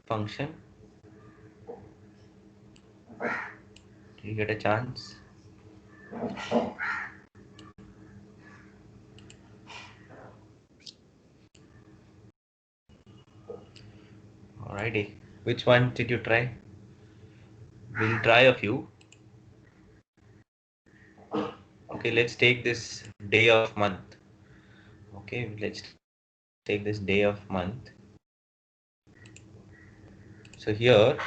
function? Did you get a chance? Alrighty. Which one did you try? We'll try a few. Okay, let's take this day of month. Okay, let's take this day of month. So here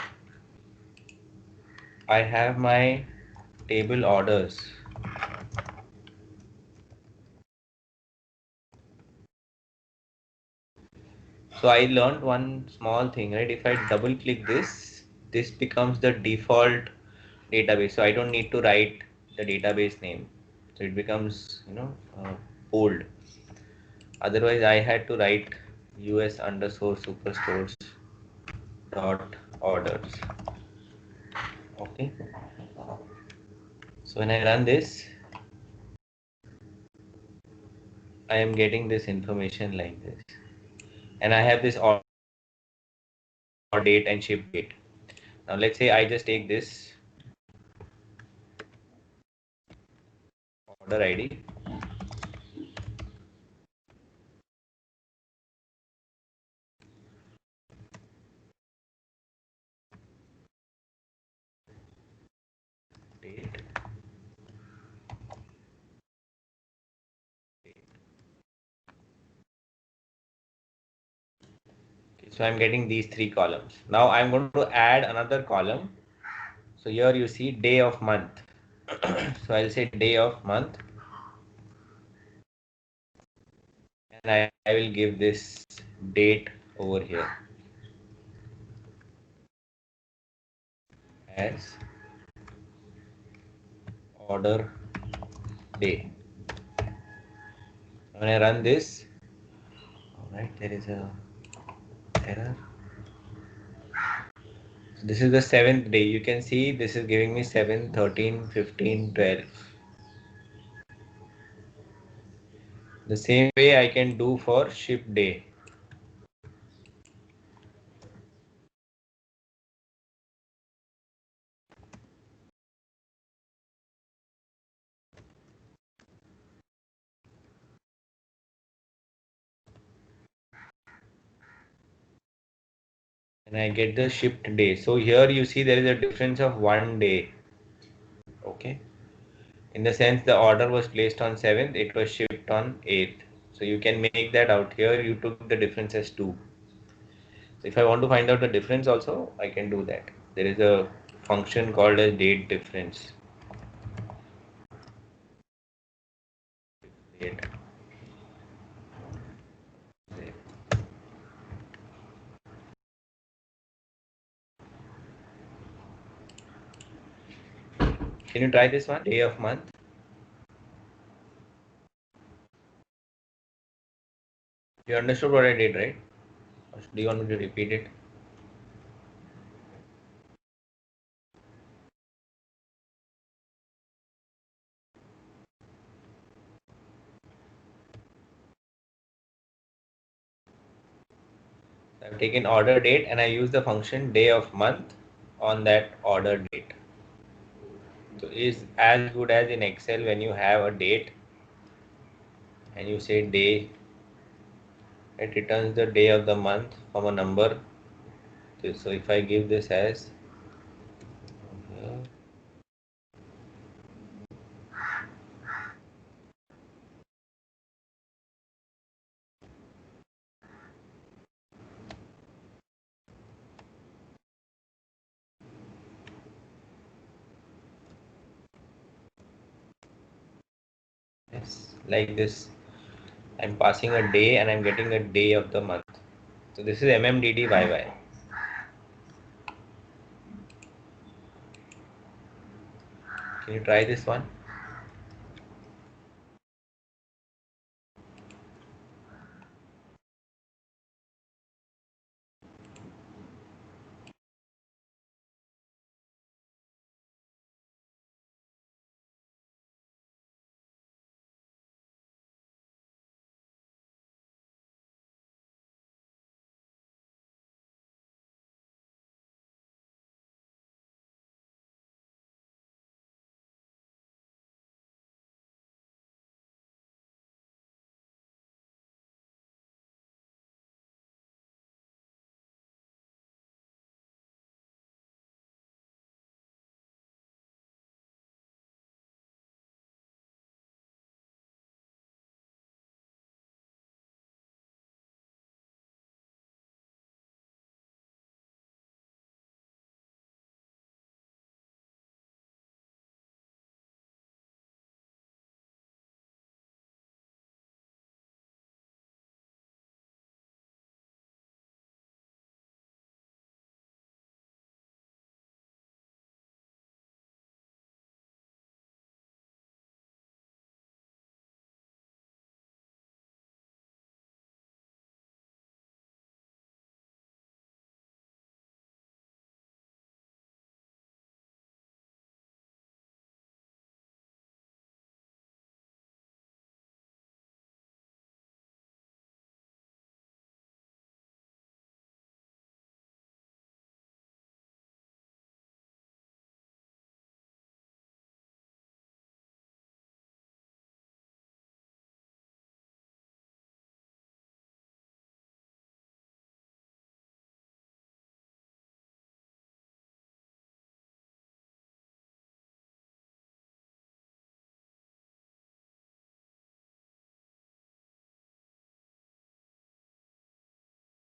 I have my table orders. So I learned one small thing, right? If I double click this, this becomes the default database. So I don't need to write the database name. So it becomes, bold. Otherwise, I had to write US underscore superstores dot orders. Okay. So when I run this, I am getting this information like this. And I have this order date and ship date. Now let's say I just take this order ID. Date. Okay, so I'm getting these three columns. Now I'm going to add another column. So here you see day of month. So I'll say day of month. And I will give this date over here as order day. When I run this, all right, there is a error. So this is the 7th day. You can see this is giving me 7, 13, 15, 12. The same way I can do for ship day. And I get the shipped day. So here you see there is a difference of 1 day. Okay. In the sense the order was placed on 7th, it was shipped on 8th. So you can make that out. Here you took the difference as 2. So if I want to find out the difference also, I can do that. There is a function called as date difference. Date. Can you try this one? Day of month. You understood what I did, right? Or do you want me to repeat it? I've taken order date and I use the function day of month on that order date. So is as good as in Excel when you have a date and you say day, it returns the day of the month from a number. So if I give this as yes, like this, I'm passing a day and I'm getting a day of the month. So this is MMDDYY. Can you try this one?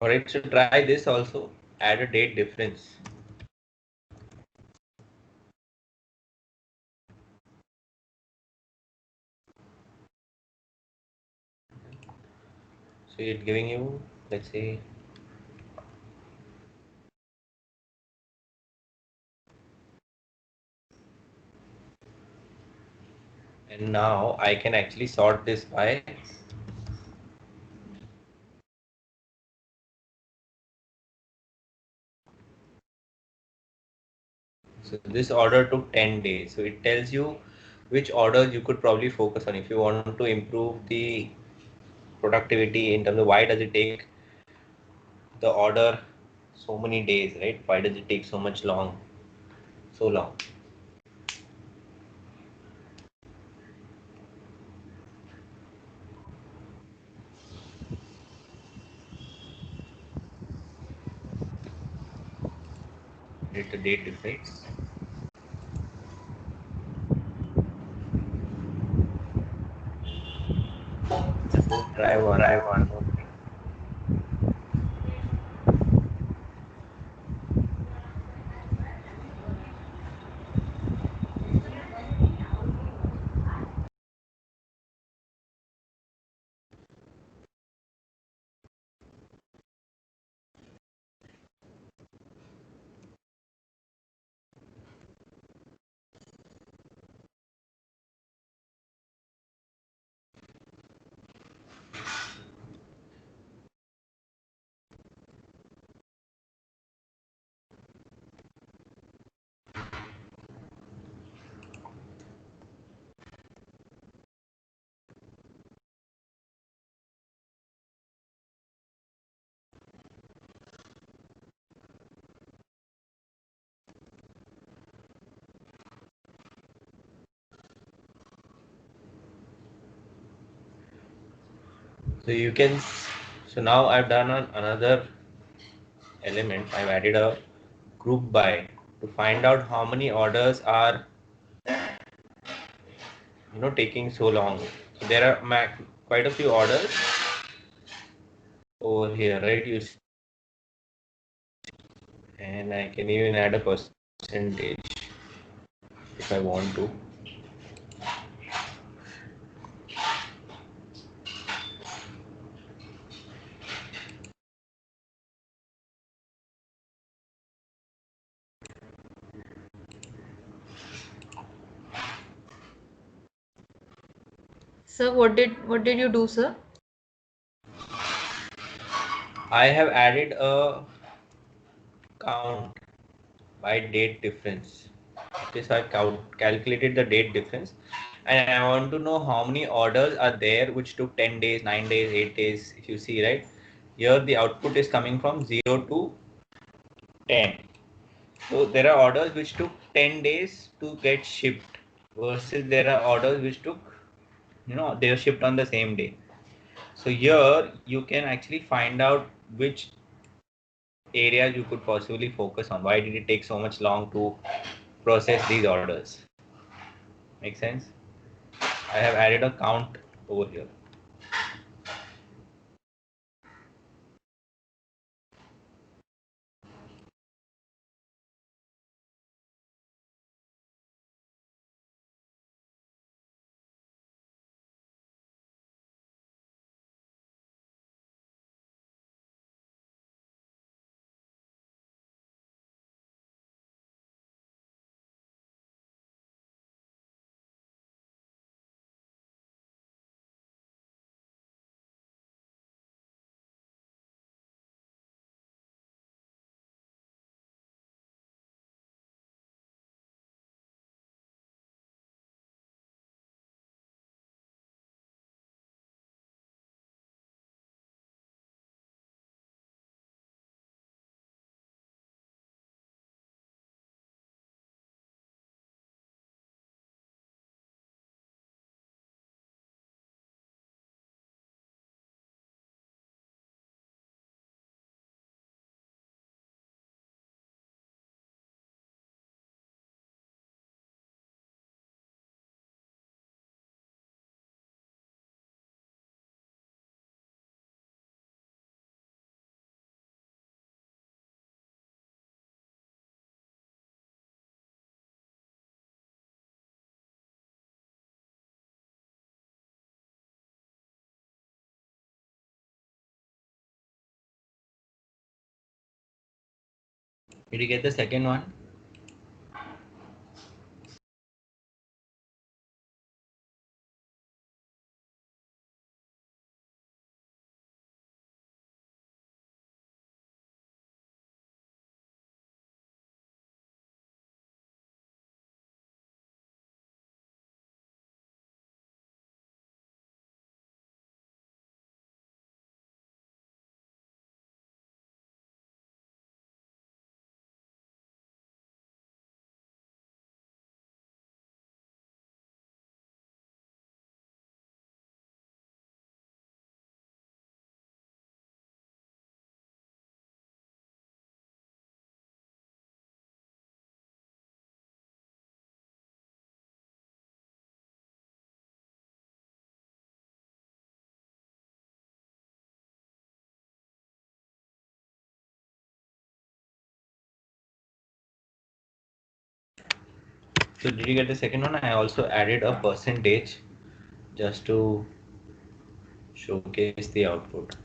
Alright, so try this also. Add a date difference. So it's giving you, let's say, and now I can actually sort this by, so this order took 10 days. So it tells you which orders you could probably focus on if you want to improve the productivity in terms of why does it take the order so many days, right? Why does it take so long? It's the date difference. So try one more thing. So you can, so now I've done another element. I've added a group by to find out how many orders are, taking so long. So there are quite a few orders over here, right? And I can even add a percentage if I want to. Sir, what did you do, sir? I have added a count by date difference. Okay, so I calculated the date difference and I want to know how many orders are there which took 10 days, 9 days, 8 days. If you see, right, here the output is coming from 0 to 10. So there are orders which took 10 days to get shipped versus there are orders which took, they were shipped on the same day. So here you can actually find out which areas you could possibly focus on. Why did it take so much long to process these orders? Make sense? I have added a count over here. Did you get the second one? So did you get the second one? I also added a percentage just to showcase the output.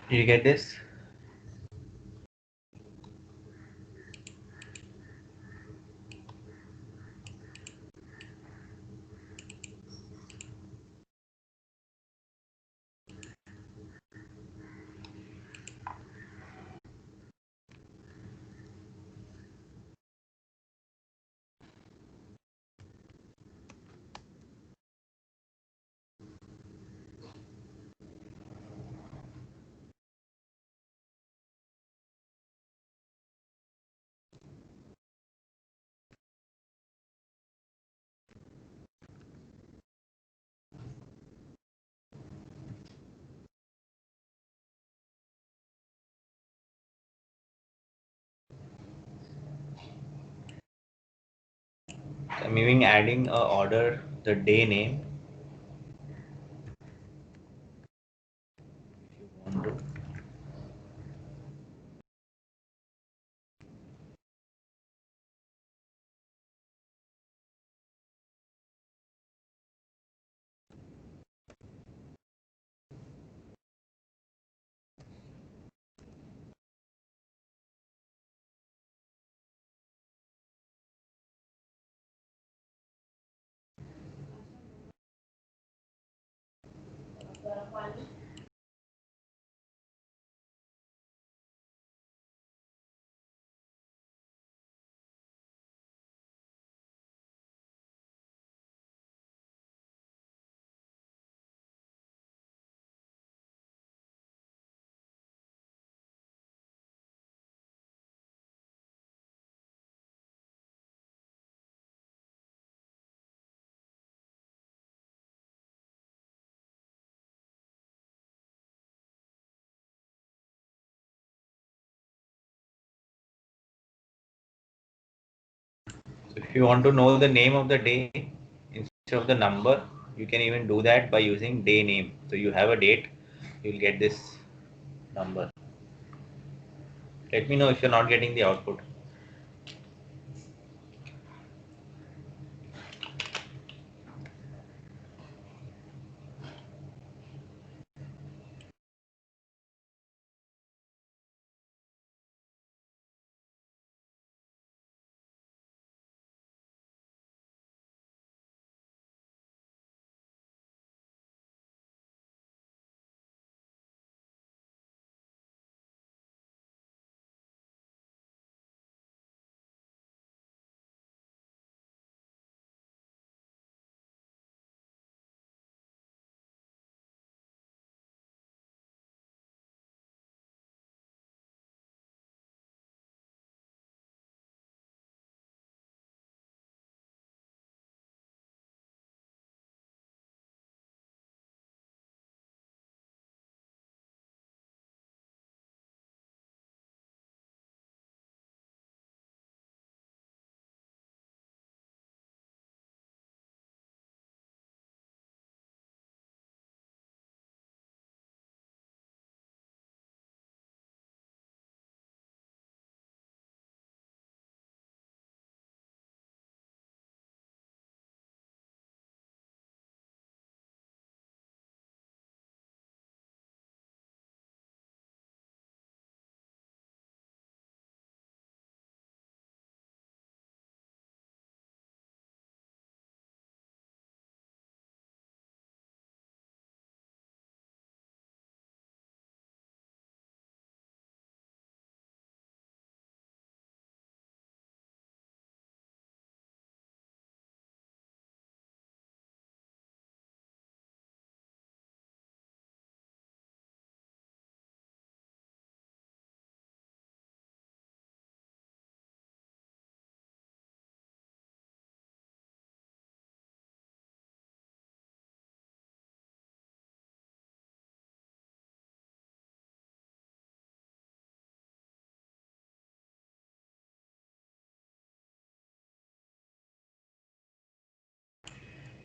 Did you get this? I'm even adding a order, the day name. If you want to. If you want to know the name of the day instead of the number, you can even do that by using day name. So you have a date, you'll get this number. Let me know if you're not getting the output.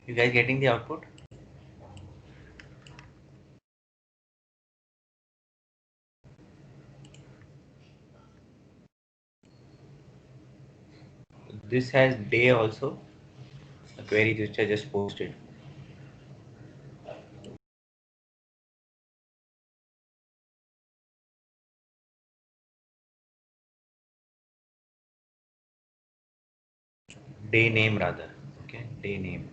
You guys getting the output? This has day also, a query which I just posted. Day name rather. Okay, day name.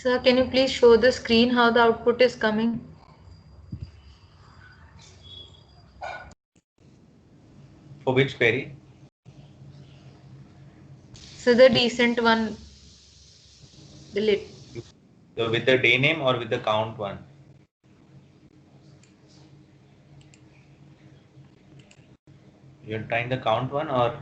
Sir, can you please show the screen how the output is coming? For which query? So the decent one, the lit. With the day name or with the count one? You're trying the count one or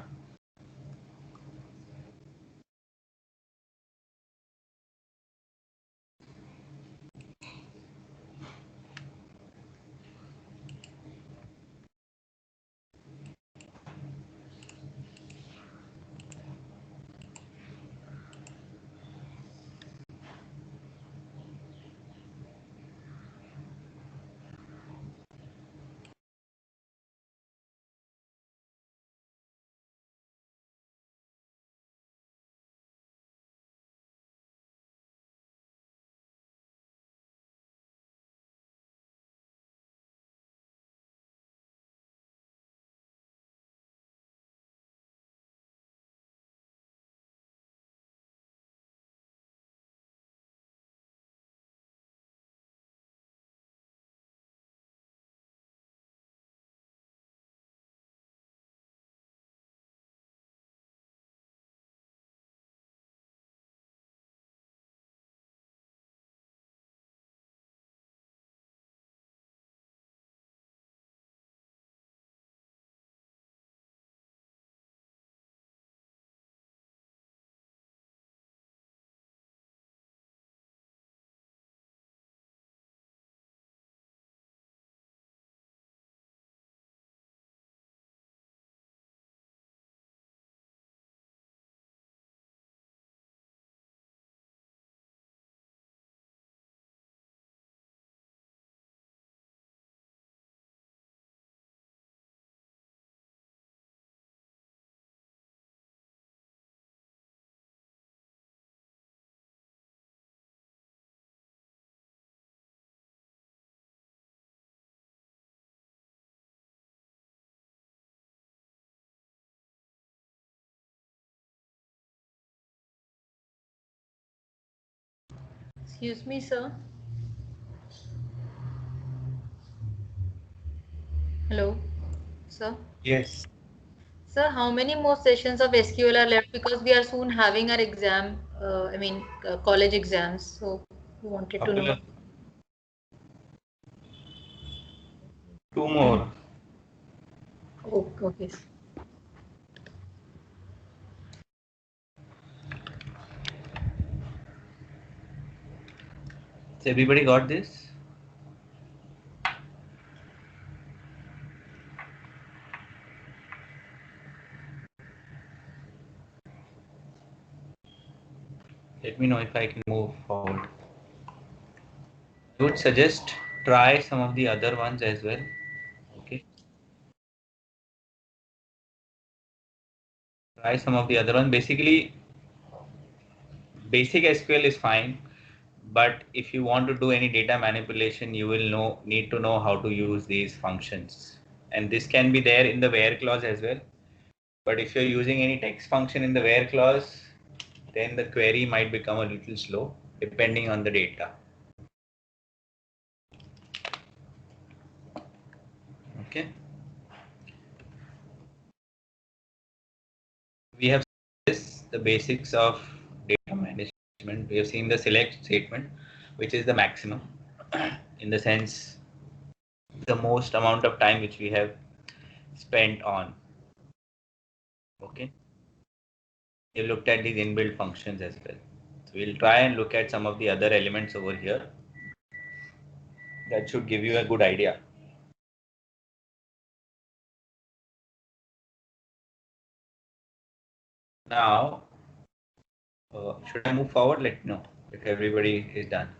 Excuse me, sir. Hello, sir. Yes. Sir, how many more sessions of SQL are left? Because we are soon having our exam, college exams. So we wanted to Couple know. of two more. Oh, okay. So everybody got this? Let me know if I can move forward. I would suggest try some of the other ones as well. Okay. Try some of the other ones. Basically, basic SQL is fine, but if you want to do any data manipulation, you will need to know how to use these functions. And this can be there in the where clause as well. But if you're using any text function in the where clause, then the query might become a little slow depending on the data. Okay. We have this the basics of data management. We have seen the select statement, which is the maximum in the sense the most amount of time which we have spent on. Okay. You looked at these inbuilt functions as well. So we'll try and look at some of the other elements over here. That should give you a good idea. Now, should I move forward? Let me know if everybody is done.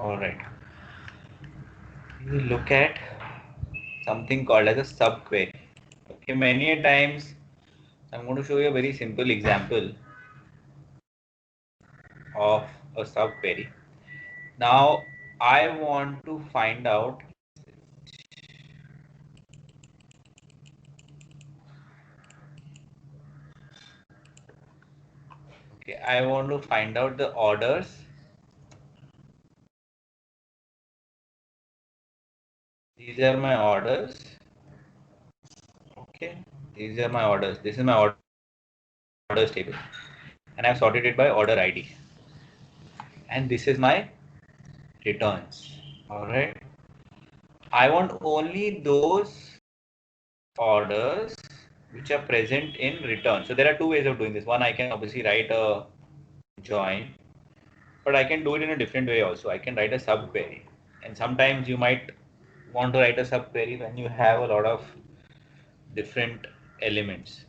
All right. We will look at something called as a subquery. Okay, many a times I'm going to show you a very simple example of a subquery. Now I want to find out. Okay, I want to find out the orders. These are my orders. Okay, these are my orders. This is my orders table, and I've sorted it by order ID. And this is my returns. All right. I want only those orders which are present in return. So there are two ways of doing this. One, I can obviously write a join, but I can do it in a different way also. I can write a subquery, and sometimes you might want to write a subquery when you have a lot of different elements.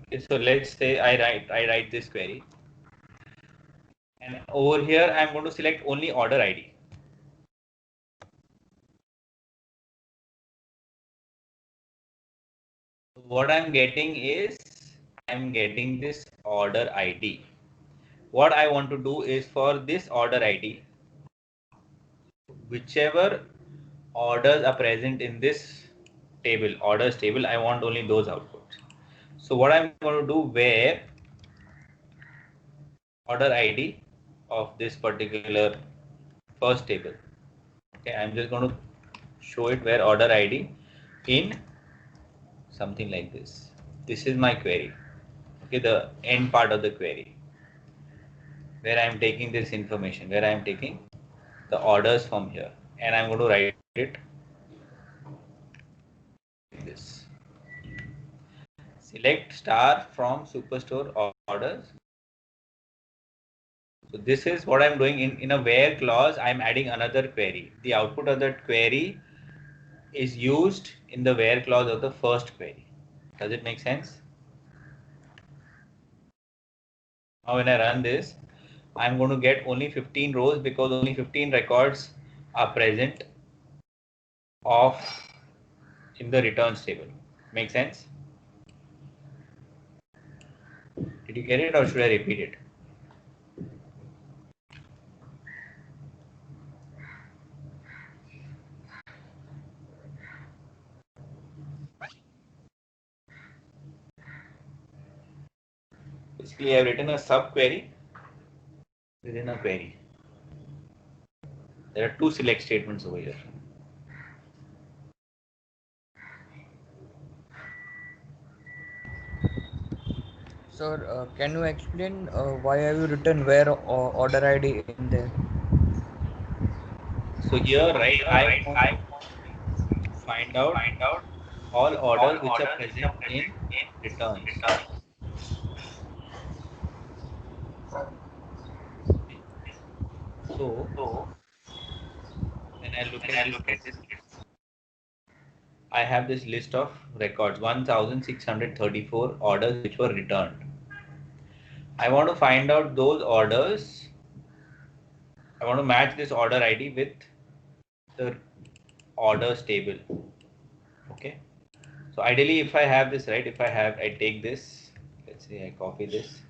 Okay, so let's say I write this query, and over here I'm going to select only order ID. What I'm getting is I'm getting this order ID. What I want to do is for this order ID, whichever orders are present in this table, orders table, I want only those outputs. So what I'm going to do, where order ID of this particular first table. Okay, I'm just going to show it where order ID in something like this. This is my query. Okay, the end part of the query where I'm taking this information, where I'm taking the orders from here, and I'm going to write it like this. Select star from superstore orders. So this is what I'm doing in a where clause. I'm adding another query. The output of that query is used in the where clause of the first query. Does it make sense? Now when I run this, I'm going to get only 15 rows because only 15 records are present of in the returns table. Make sense? Did you get it or should I repeat it? Basically, I have written a subquery within a query. There are two select statements over here. Sir, can you explain why have you written where order ID in there? So here, right, I want to find out all orders which are present in returns. So when I look at this list, I have this list of records, 1634 orders which were returned. I want to find out those orders. I want to match this order ID with the orders table. Okay. So ideally, if I have this, right, I take this, let's say I copy this.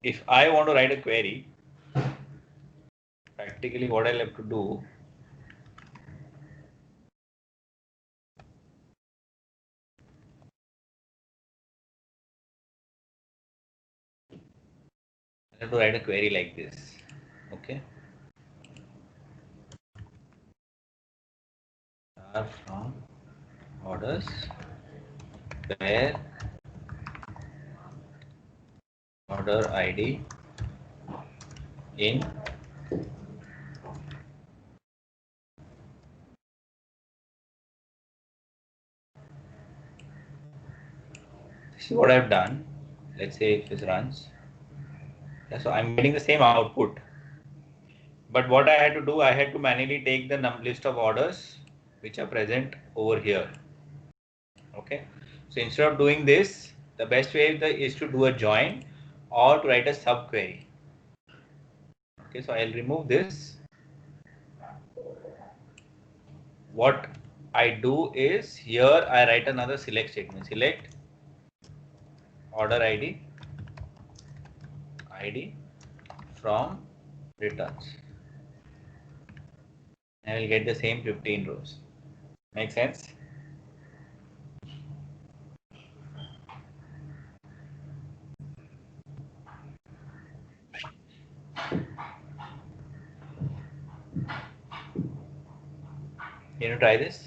If I want to write a query, practically what I'll have to do, I have to write a query like this. Okay. Are from orders where order ID in this is what I've done. Let's say if this runs. Yeah, so I'm getting the same output. But what I had to do, I had to manually take the list of orders which are present over here. Okay. So instead of doing this, the best way is to do a join or to write a subquery. Okay, so I'll remove this. What I do is here I write another select statement. Select order ID from returns. And I will get the same 15 rows. Make sense? Can you try this?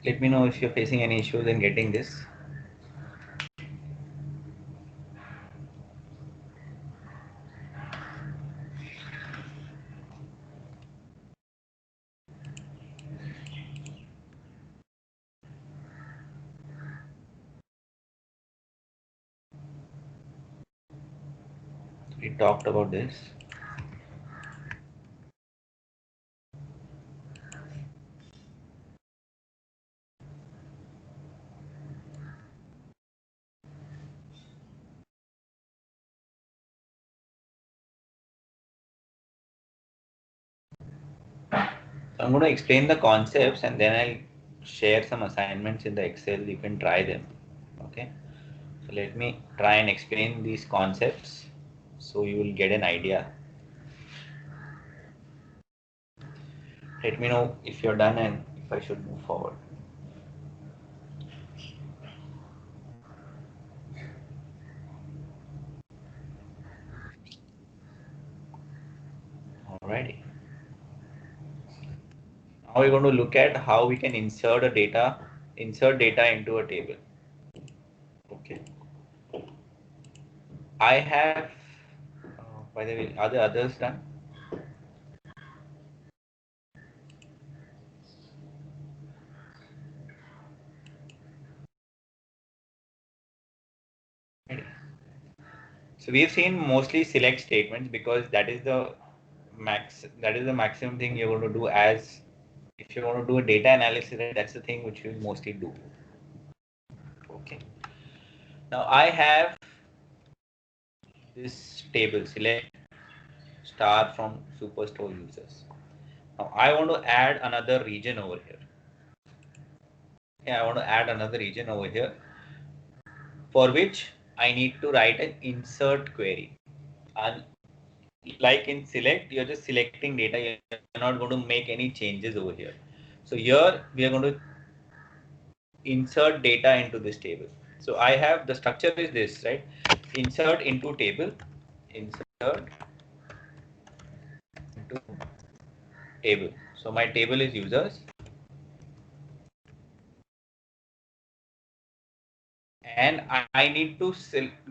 Let me know if you're facing any issues in getting this. We talked about this. So I'm going to explain the concepts and then I'll share some assignments in the Excel. You can try them. Okay. So let me try and explain these concepts so you will get an idea. Let me know if you're done and if I should move forward. Alrighty. Now we're going to look at how we can insert data into a table. Okay. I have, by the way, are the others done? Ready. So we've seen mostly select statements because that is the maximum thing you're going to do as if you want to do a data analysis, right, that's the thing which you mostly do. Okay. Now I have this table select star from Superstore users. Now I want to add another region over here. Okay, I want to add another region over here for which I need to write an insert query. And like in select, you're just selecting data. You're not going to make any changes over here. So here we are going to insert data into this table. So I have the structure is this, right? Insert into table, insert into table. So my table is users. And I need to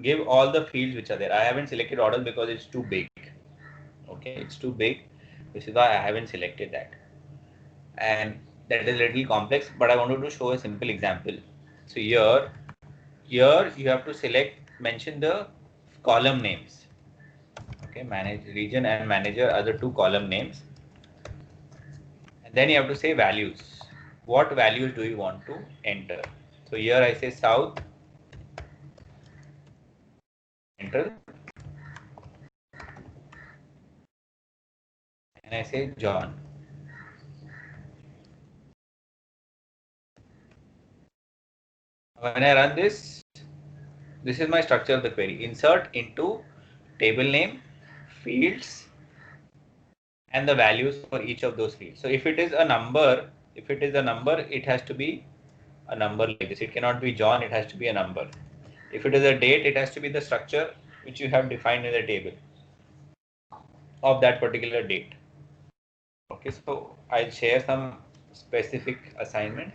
give all the fields which are there. I haven't selected order because it's too big. Okay, it's too big. This is why I haven't selected that. And that is a little complex, but I wanted to show a simple example. So here you have to mention the column names. Okay, manage region and manager are the two column names. And then you have to say values. What values do you want to enter? So here I say South Central and I say John. When I run this is my structure of the query. Insert into table name, fields, and the values for each of those fields. So if it is a number, it has to be a number like this. It cannot be John, it has to be a number. If it is a date, it has to be the structure which you have defined in the table of that particular date. Okay, so I'll share some specific assignment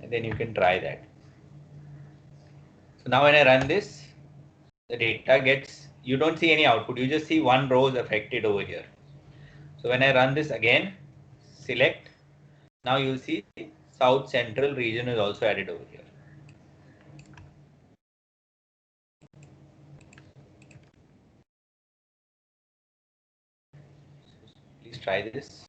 and then you can try that. So now when I run this, the data you don't see any output, you just see one row is affected over here. So when I run this again, select, now you'll see South Central region is also added over here. Please try this.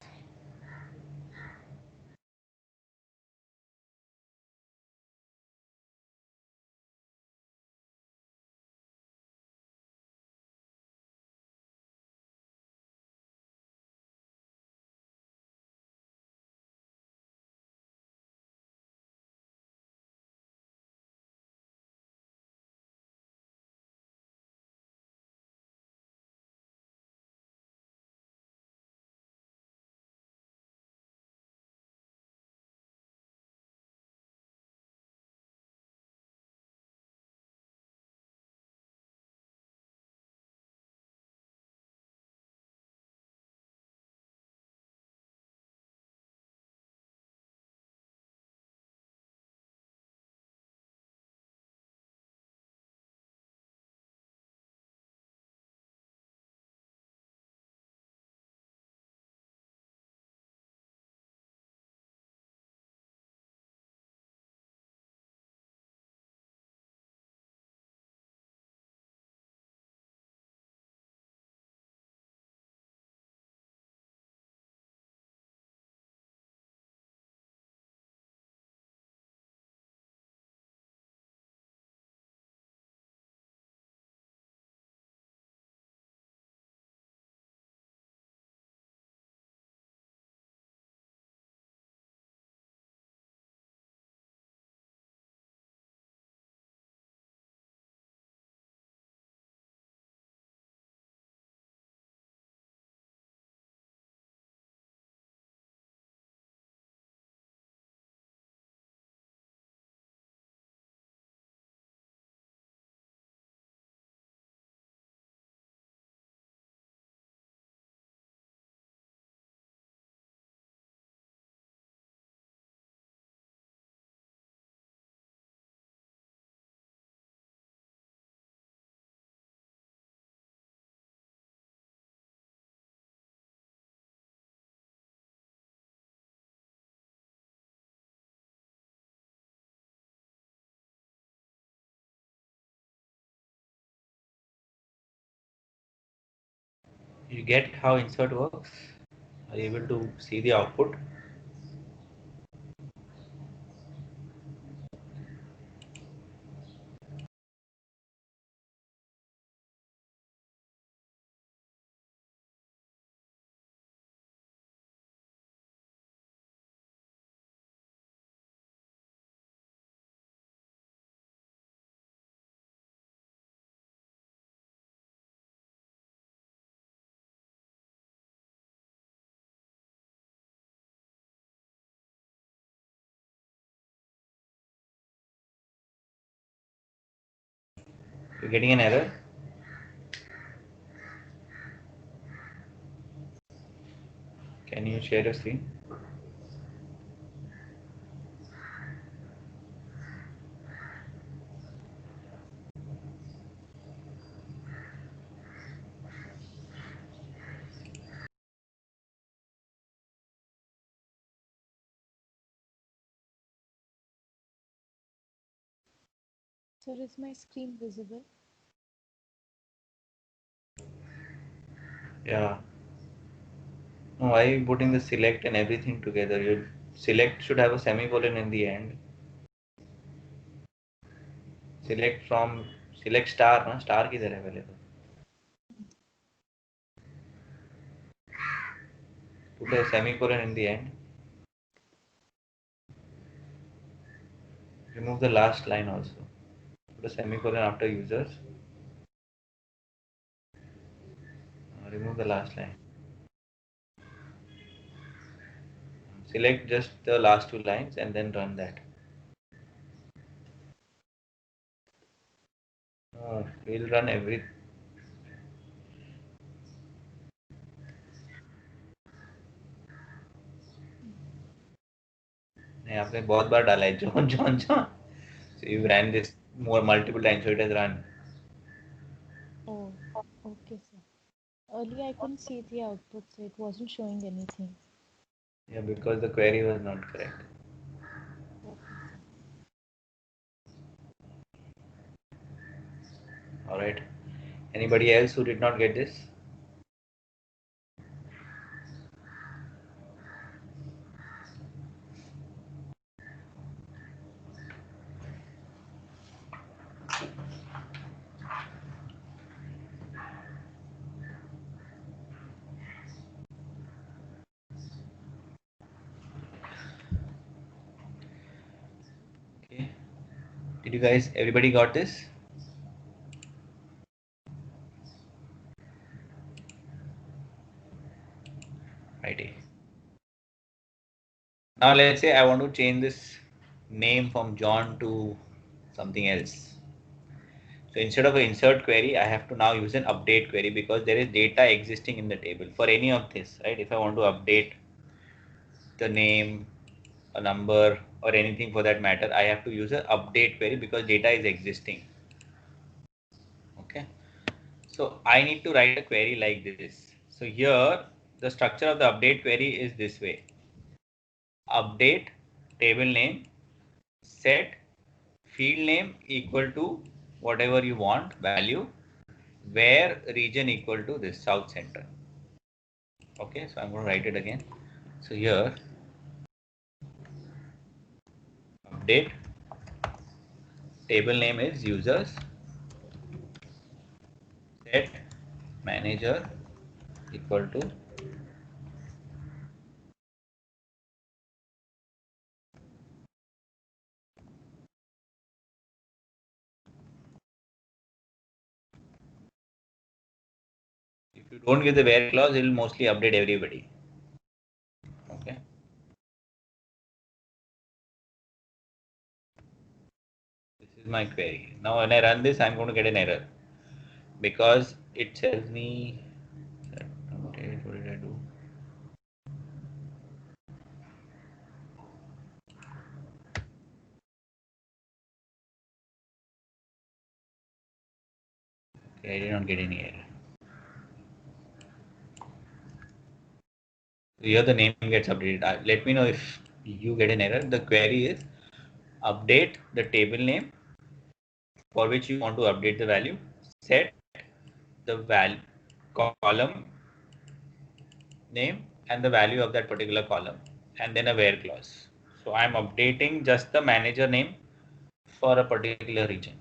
You get how insert works? Are you able to see the output? You're getting an error? Can you share your screen? Sir, is my screen visible? Yeah. No, why are you putting the select and everything together? Your select should have a semicolon in the end. Select from select star, na? Star किधर है पहले तो? Put a semicolon in the end. Remove the last line also. Put a semicolon after users. Remove the last line. Select just the last two lines and then run that. We'll run every. नहीं आपने बहुत बार डाला है John John John. So you ran this more multiple times, so it has run. Oh, okay, sir. Earlier I couldn't see the output, so it wasn't showing anything. Yeah, because the query was not correct. Okay, sir. All right. Anybody else who did not get this? Okay. Did you guys? Everybody got this? Righty. Now let's say I want to change this name from John to something else. So instead of an insert query, I have to now use an update query because there is data existing in the table for any of this, right? If I want to update the name, a number, or anything for that matter, I have to use an update query because data is existing. Okay. So I need to write a query like this. So here, the structure of the update query is this way. Update table name, set field name equal to whatever you want value, where region equal to this South Central. Okay, so I'm going to write it again. So here, update table name is users, set manager equal to if you don't give the where clause, it will mostly update everybody. Okay. This is my query. Now when I run this, I'm going to get an error because it tells me that update, what did I do? Okay, I did not get any error. So here the name gets updated. Let me know if you get an error. The query is update the table name for which you want to update the value, set the value column name and the value of that particular column, and then a where clause. So I'm updating just the manager name for a particular region.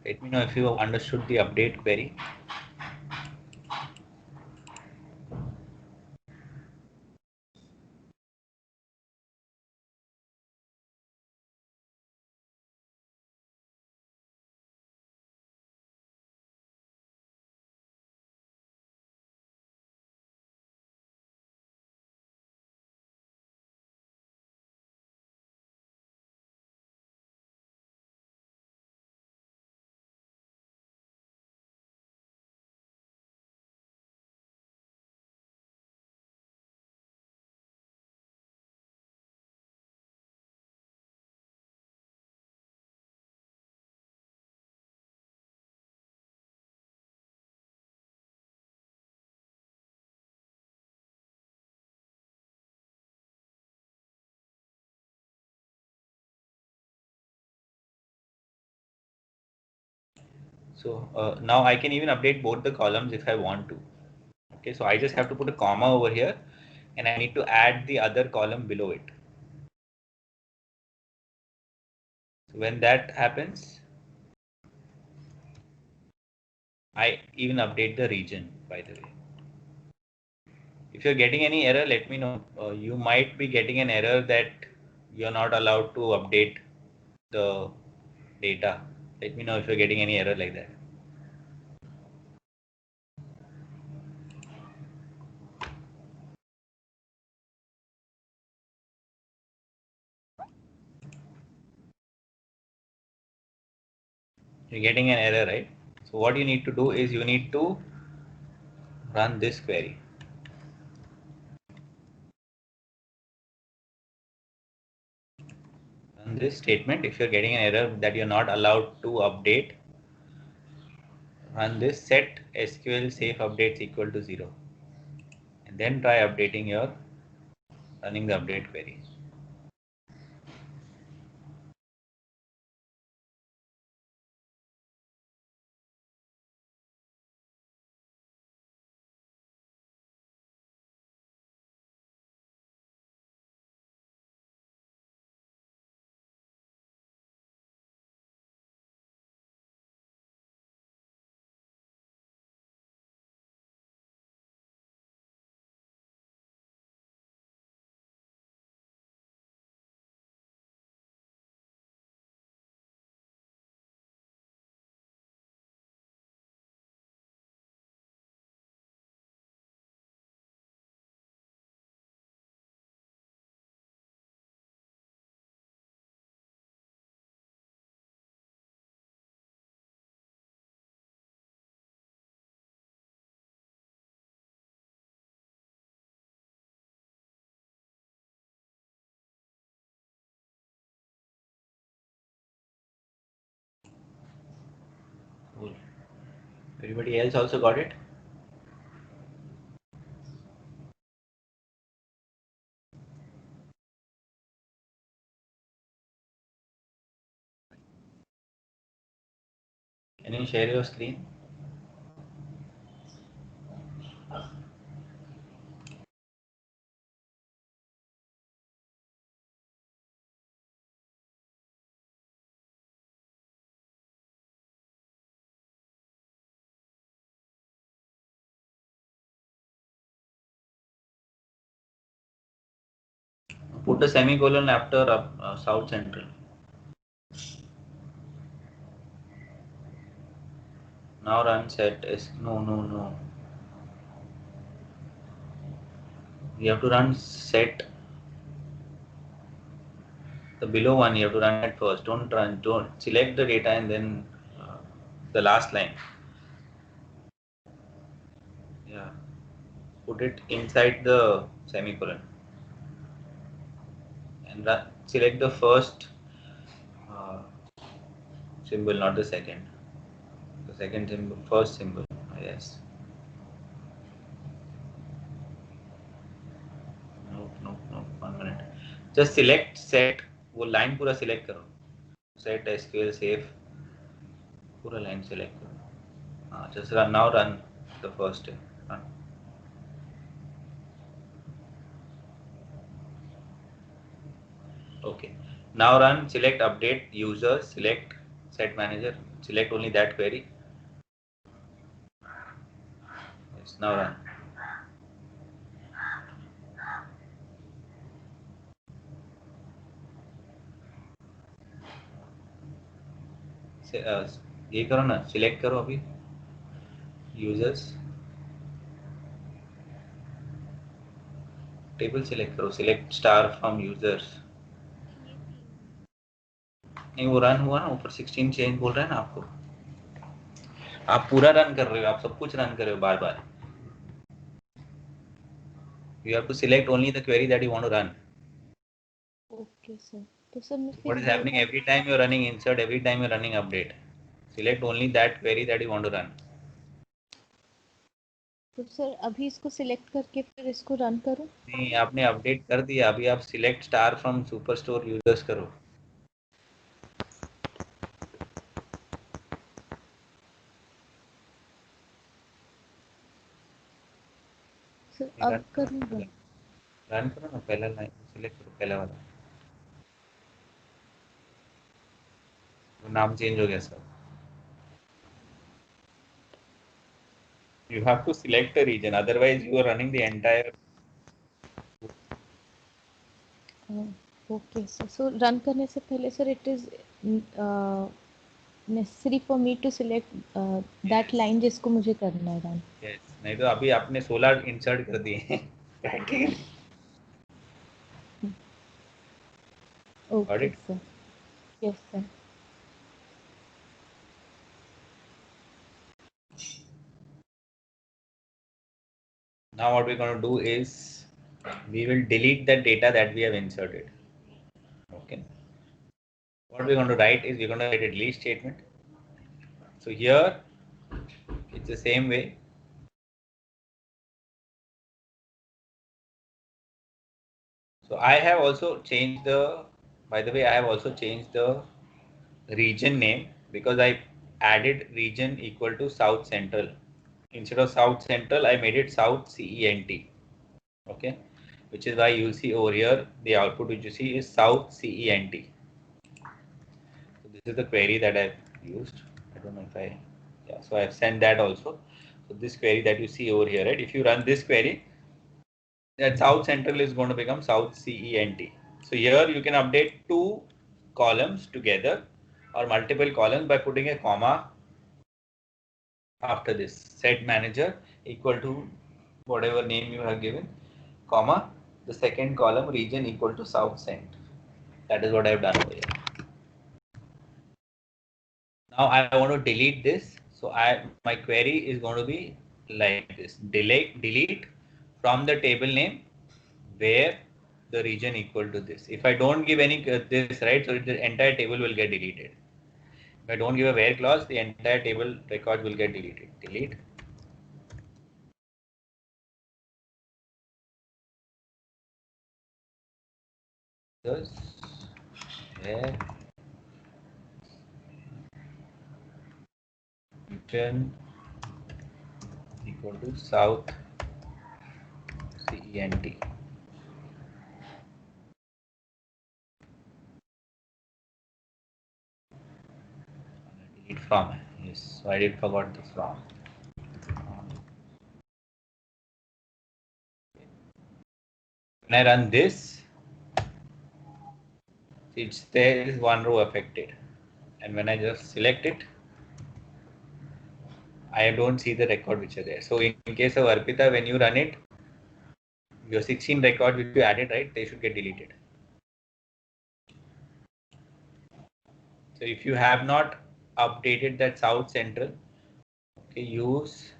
Let me know if you understood the update query. So now I can even update both the columns if I want to. Okay, so I just have to put a comma over here and I need to add the other column below it. So when that happens, I even update the region, by the way. If you're getting any error, let me know. You might be getting an error that you're not allowed to update the data. Let me know if you're getting any error like that. You're getting an error, right? So what you need to do is you need to run this query. Run this statement. If you're getting an error that you're not allowed to update, run this set SQL safe updates equal to 0. And then try updating running the update query. Everybody else also got it? Can you share your screen? Put a semicolon after South Central. Now run set is no. You have to run set. The below one you have to run it first. Don't select the data and then the last line. Yeah. Put it inside the semicolon and select the first uh, symbol, not the second. The second symbol, first symbol. Yes. No. 1 minute. Just select set. वो line पूरा select करो. Set SQL safe. पूरा line select करो. Just run now. Run the first step. Run. Okay. Now run. Select update user. Select set manager. Select only that query. Yes. Now run. ये करो ना. Select करो अभी. Users. Table select करो. Select star from users. नहीं वो run हुआ ना. ऊपर 16 चेंज बोल रहा है ना आपको. आप पूरा रन कर रहे हो. आप सब कुछ रन कर रहे हो बार बार. You have to select only the query that you want to run. Okay sir. तो सर मैं What फिर is ये happening every time you're running insert, every time you're running update. Select only that query that you want to run. तो sir अभी इसको select करके फिर इसको रन करूं? नहीं आपने अपडेट कर दिया. अभी आप select star from superstore users करो. सर अब करूंगा. रन करो ना. पहला लाइन सिलेक्ट करो. पहला वाला वो नाम चेंज हो गया sir. You have to select a region, otherwise you are running the entire. Okay sir. So run करने से पहले sir it is necessary for me to select that line जिसको मुझे करना है रन. Yes. नहीं तो अभी आपने 16 इंसर्ट कर दिए. Okay sir. Yes sir. Now what we're going to do is we will delete the data that we have inserted. Okay. What we're going to write is we're going to write a delete statement. So here it's the same way. So I have also changed the, by the way, I have also changed the region name because I added region equal to South Central. Instead of South Central, I made it South CENT. Okay. Which is why you'll see over here, the output which you see is South CENT. So this is the query that I've used. I don't know if yeah, so I've sent that also. So this query that you see over here, right? If you run this query, that South Central is going to become South CENT. So here you can update two columns together or multiple columns by putting a comma after this. Set manager equal to whatever name you have given, comma, the second column region equal to South Cent. That is what I have done over here. Now I want to delete this. So my query is going to be like this. Delete from the table name where the region equal to this. If I don't give any this, right, so the entire table will get deleted. If I don't give a where clause, the entire table record will get deleted. Delete. This where region equal to South CENT. Delete from. Yes, so I did forgot the from. When I run this, there is one row affected, and when I just select it, I don't see the record which are there. So in case of Arpita, when you run it, your 16 records which you added, right, they should get deleted. So if you have not updated that South Central, okay, use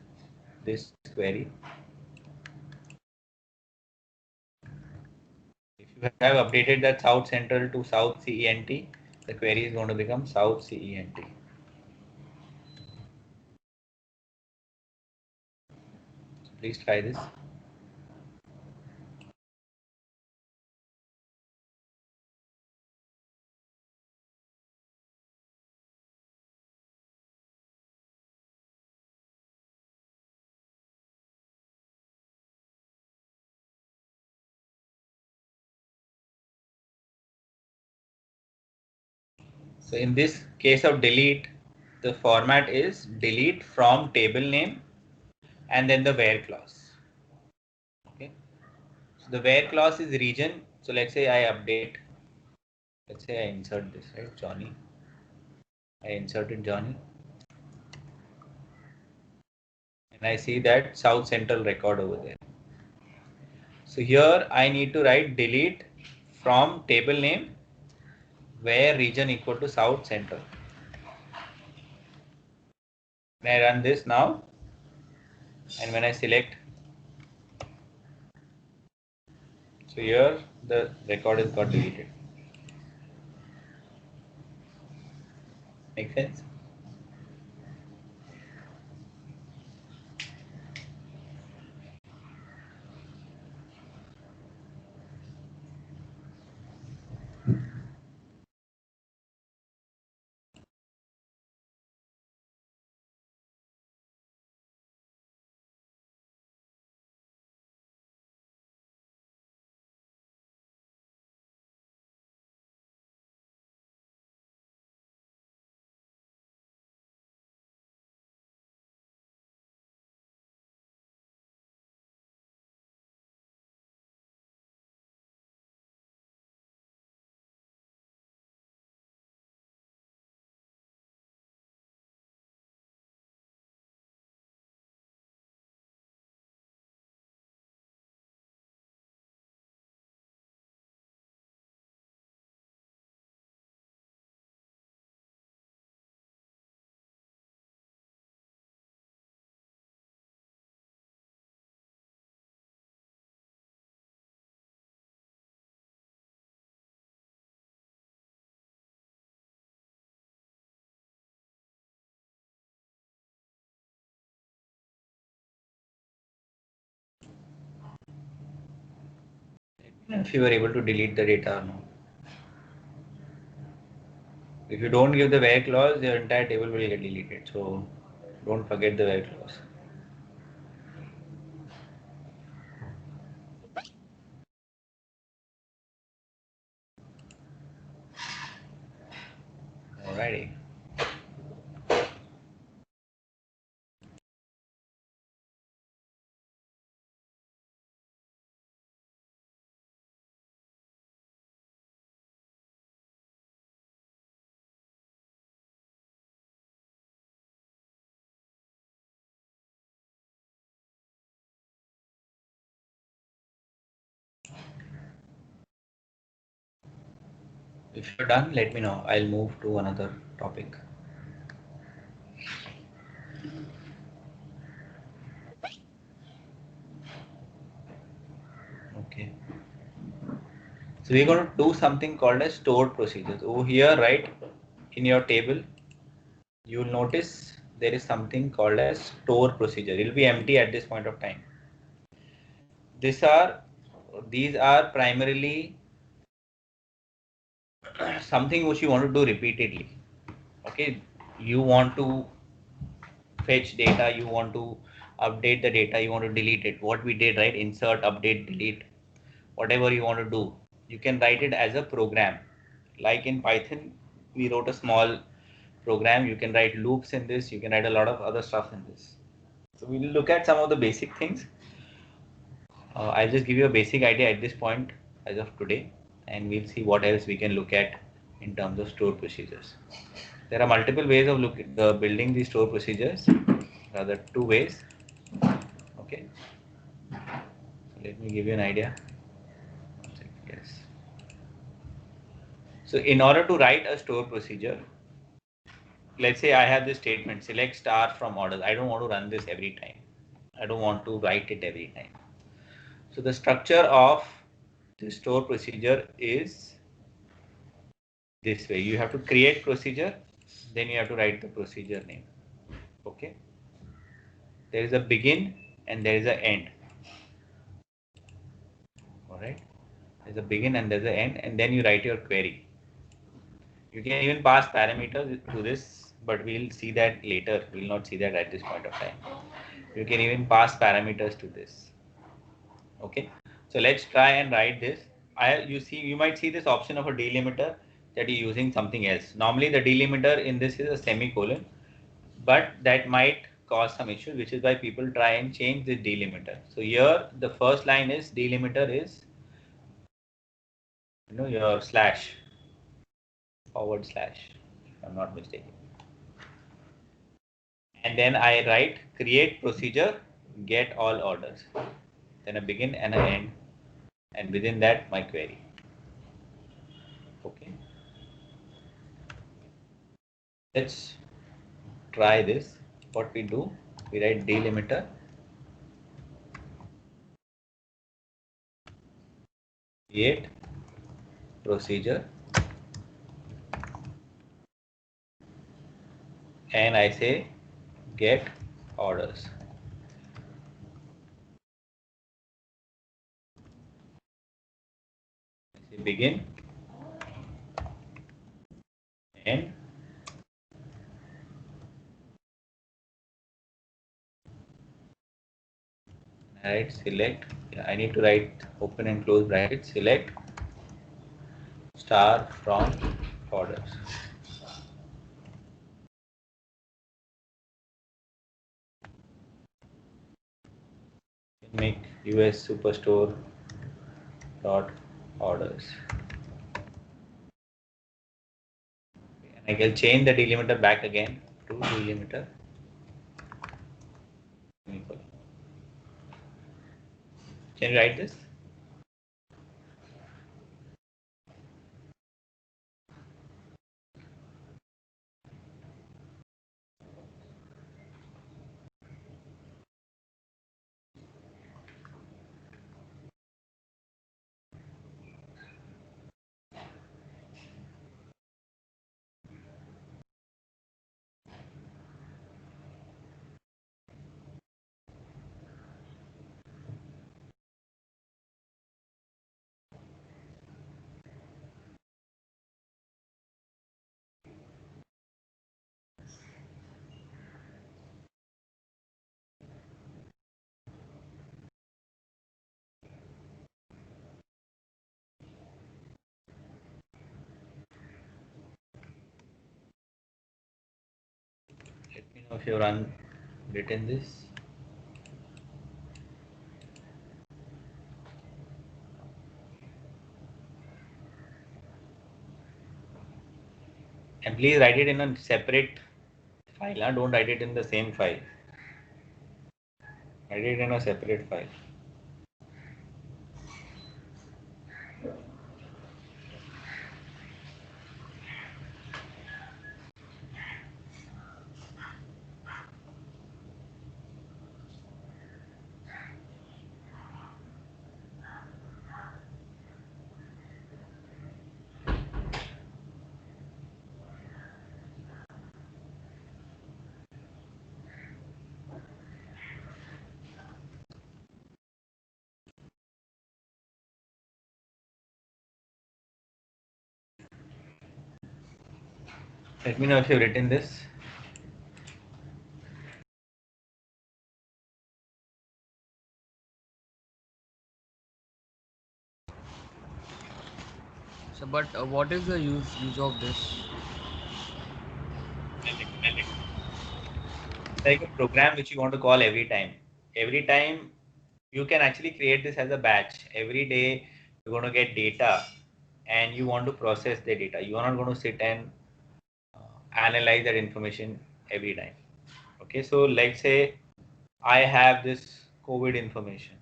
this query. If you have updated that South Central to South CENT, the query is going to become South CENT. So please try this. So in this case of delete, the format is delete from table name and then the where clause. Okay. So the where clause is region. So let's say I update. Let's say I insert this, right, Johnny. I inserted Johnny. And I see that South Central record over there. So here I need to write delete from table name where region equal to South Central. When I run this now, and when I select, so here the record is got deleted. Make sense? If you were able to delete the data or not. If you don't give the where clause, your entire table will get deleted. So don't forget the where clause. Alrighty. If you're done, let me know. I'll move to another topic. Okay. So we're going to do something called as stored procedures. Over here, right, in your table, you will notice there is something called as store procedure. It will be empty at this point of time. These are primarily something which you want to do repeatedly. Okay, you want to fetch data, you want to update the data, you want to delete it. What we did, right? Insert, update, delete, whatever you want to do. You can write it as a program. Like in Python, we wrote a small program. You can write loops in this. You can write a lot of other stuff in this. So we'll look at some of the basic things. I'll just give you a basic idea at this point as of today, and we'll see what else we can look at in terms of store procedures. There are multiple ways of building these store procedures, rather two ways. Okay, so let me give you an idea. Yes. So in order to write a store procedure, let's say I have this statement, select star from orders. I don't want to run this every time. I don't want to write it every time. So the structure of the store procedure is this way. You have to create procedure, then you have to write the procedure name. Okay. There is a begin and there is an end. All right. There's a begin and there's an end, and then you write your query. You can even pass parameters to this, but we'll see that later. We'll not see that at this point of time. You can even pass parameters to this. Okay. So let's try and write this. You might see this option of a delimiter that you're using something else. Normally the delimiter in this is a semicolon, but that might cause some issue, which is why people try and change the delimiter. So here the first line is delimiter is your slash /, if I'm not mistaken. And then I write create procedure, get all orders, then a begin and an end, and within that my query. Okay. Let's try this. What we do, we write delimiter, create procedure, and I say get orders. I say begin, end, I write select. Yeah, I need to write open and close brackets. Select star from orders. Make US Superstore dot orders. And I can change the delimiter back again to delimiter. Can you write this? Let me know if you've written this. And please write it in a separate file. Don't write it in the same file. Write it in a separate file. Let me know if you've written this. So, but what is the use of this? Like a program which you want to call every time. Every time you can actually create this as a batch. Every day you're going to get data and you want to process the data. You are not going to sit and analyze that information every time. Okay, so let's say I have this COVID information.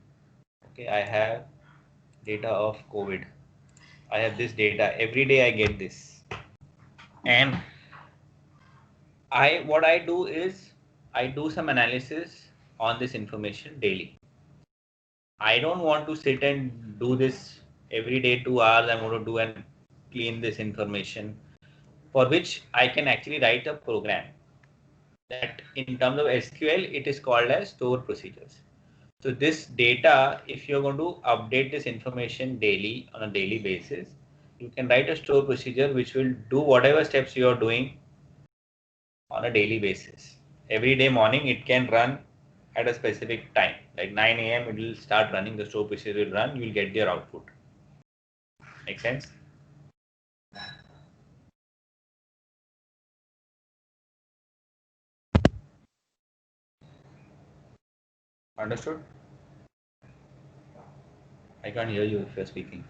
Okay, I have data of COVID. I have this data. Every day I get this. And what I do is I do some analysis on this information daily. I don't want to sit and do this every day 2 hours. I'm going to do and clean this information, for which I can actually write a program that in terms of SQL, it is called as store procedures. So this data, if you're going to update this information daily on a daily basis, you can write a store procedure which will do whatever steps you are doing on a daily basis. Every day morning, it can run at a specific time, like 9 a.m. It will start running. The store procedure will run. You will get their output. Make sense? Understood? I can't hear you if you're speaking.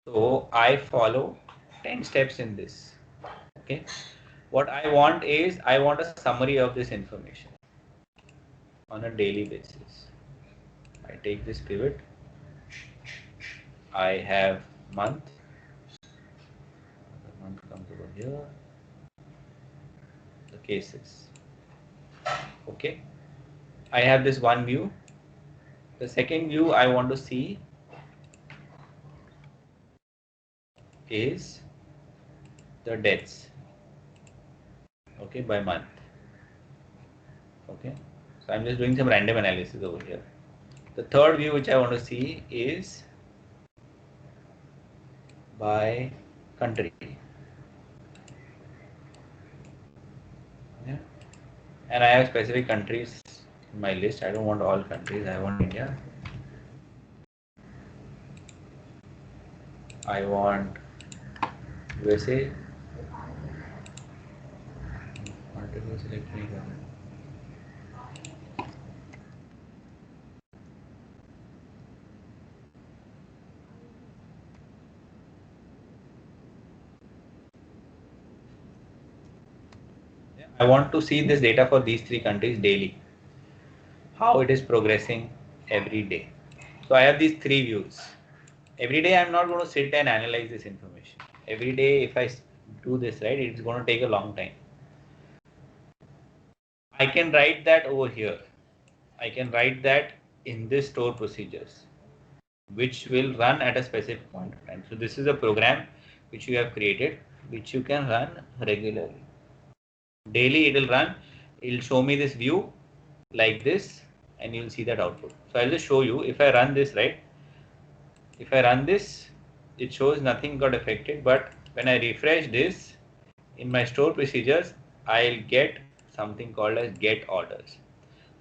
So I follow 10 steps in this. Okay. What I want is I want a summary of this information on a daily basis. I take this pivot. I have month. The month comes over here. The cases. Okay. I have this one view. The second view I want to see is the deaths. Okay, by month. Okay. So I'm just doing some random analysis over here. The third view which I want to see is by country. Yeah. And I have specific countries in my list. I don't want all countries. I want India. I want USA. Multiple selecting. I want to see this data for these three countries daily. How it is progressing every day. So I have these three views. Every day I'm not going to sit and analyze this information. Every day if I do this, right, it's going to take a long time. I can write that over here. I can write that in this store procedures, which will run at a specific point of time. So this is a program which you have created, which you can run regularly. Daily it will run. It will show me this view like this, and you'll see that output. So I'll just show you. If I run this, right, if I run this, it shows nothing got affected. But when I refresh this in my store procedures, I'll get something called as get orders.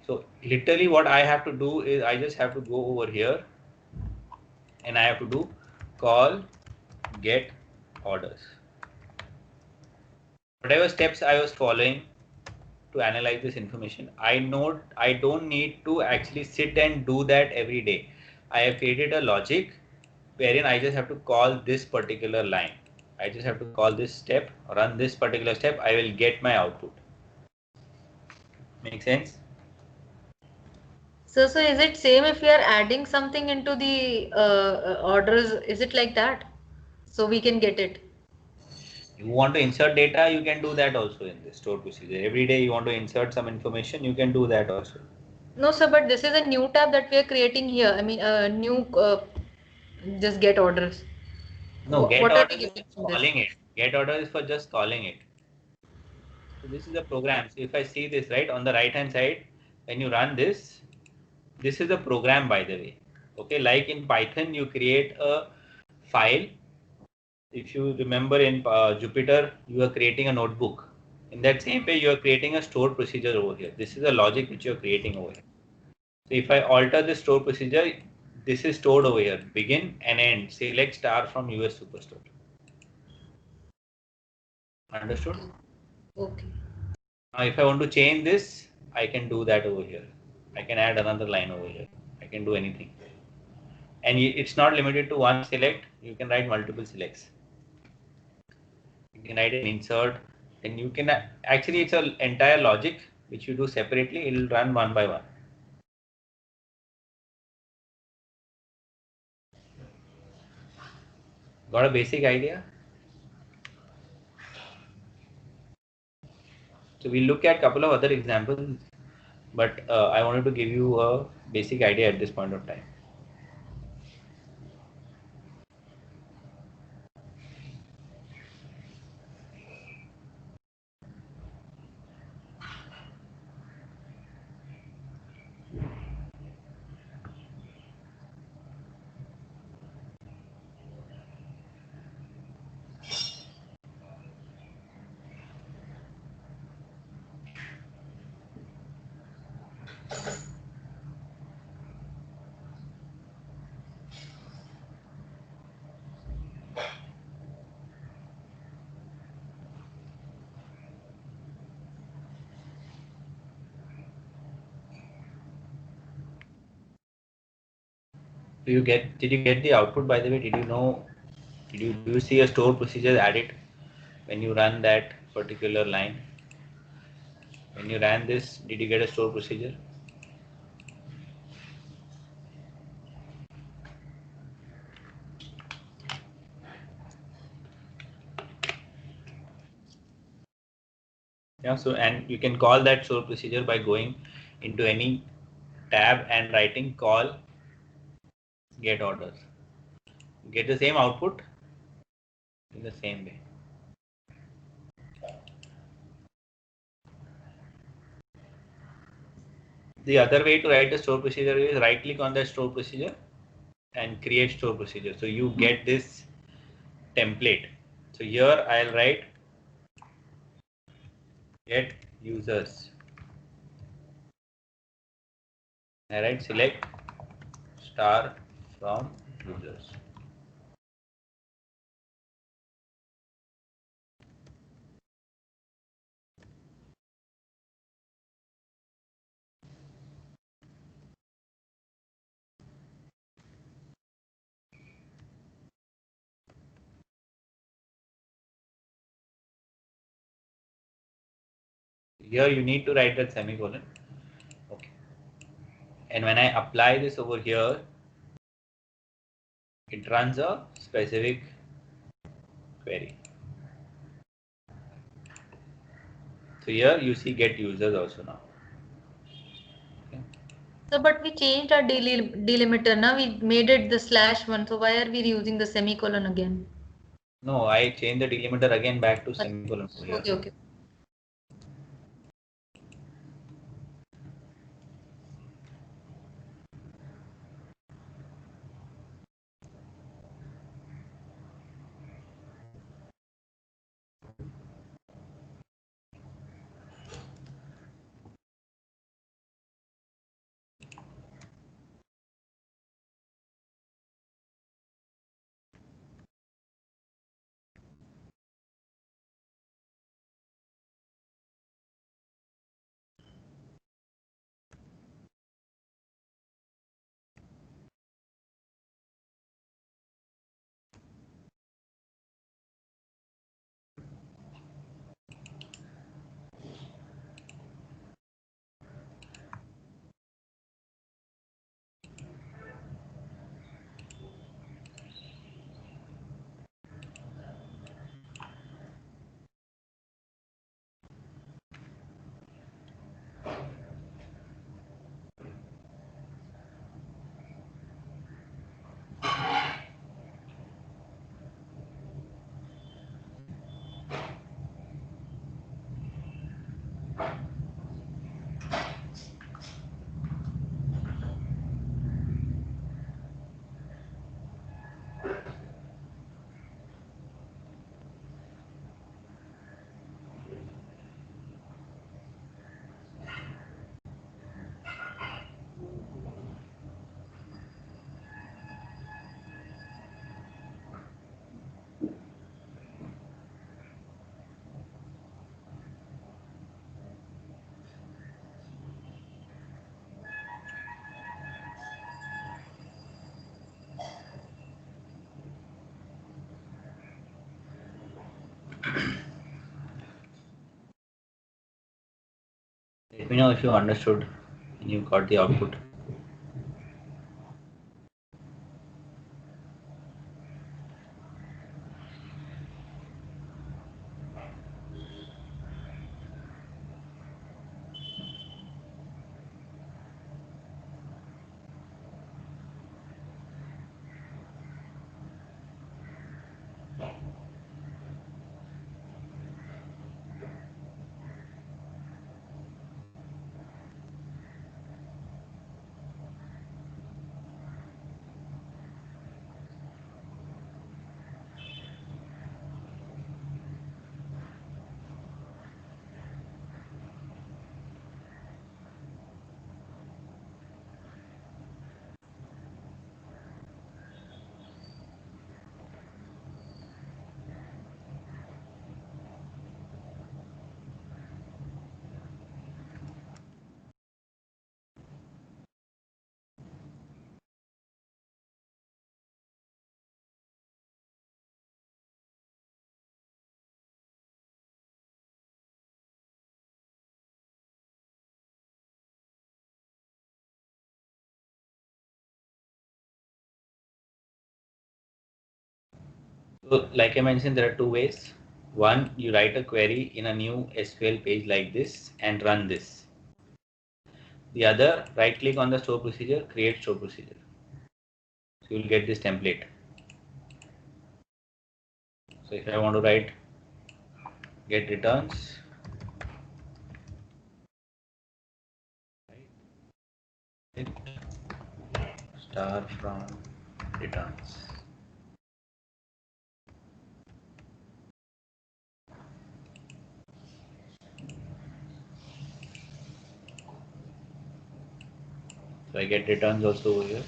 So literally what I have to do is I just have to go over here and I have to do call get orders. Whatever steps I was following to analyze this information, I don't need to actually sit and do that every day. I have created a logic wherein I just have to call this particular line. I just have to call this step, run this particular step, I will get my output. Make sense? So is it same if we are adding something into the orders? Is it like that? So we can get it. You want to insert data, you can do that also in this store procedure. Every day you want to insert some information, you can do that also. No, sir, but this is a new tab that we are creating here. I mean, a new just get orders. No, get What are we orders is getting just from this? calling it. Get orders is for just calling it. So this is a program. So if I see this right on the right hand side, when you run this is a program, by the way. Okay, like in Python, you create a file if you remember in Jupyter, you are creating a notebook. In that same way, you are creating a stored procedure over here. This is a logic which you are creating over here. So if I alter the store procedure, this is stored over here. Begin and end. Select star from US Superstore. Understood? Okay. Now, if I want to change this, I can do that over here. I can add another line over here. I can do anything. And it's not limited to one select. You can write multiple selects. You can write an insert. Then you can actually it's an entire logic which you do separately. It will run one by one. Got a basic idea? So we'll look at a couple of other examples, but I wanted to give you a basic idea at this point of time. Did you get the output, by the way? Did you know, do you see a store procedure added when you run that particular line? When you ran this, did you get a store procedure? Yeah, so and you can call that store procedure by going into any tab and writing call get orders. Get the same output in the same way. The other way to write the store procedure is right click on the store procedure and create store procedure. So you get this template. So here I'll write get users. I write select star from users. Here you need to write that semicolon. Okay. And when I apply this over here, it runs a specific query. So here you see get users also now. Okay. So, but we changed our delimiter. Now we made it the /1. So why are we using the semicolon again? No, I changed the delimiter again back to semicolon over here. Okay, okay. Let me know if you understood and you got the output. So, like I mentioned, there are two ways. One, you write a query in a new SQL page like this and run this. The other, right click on the store procedure, create store procedure. So you'll get this template. So if I want to write get returns, right, star from returns. So I get returns also over here.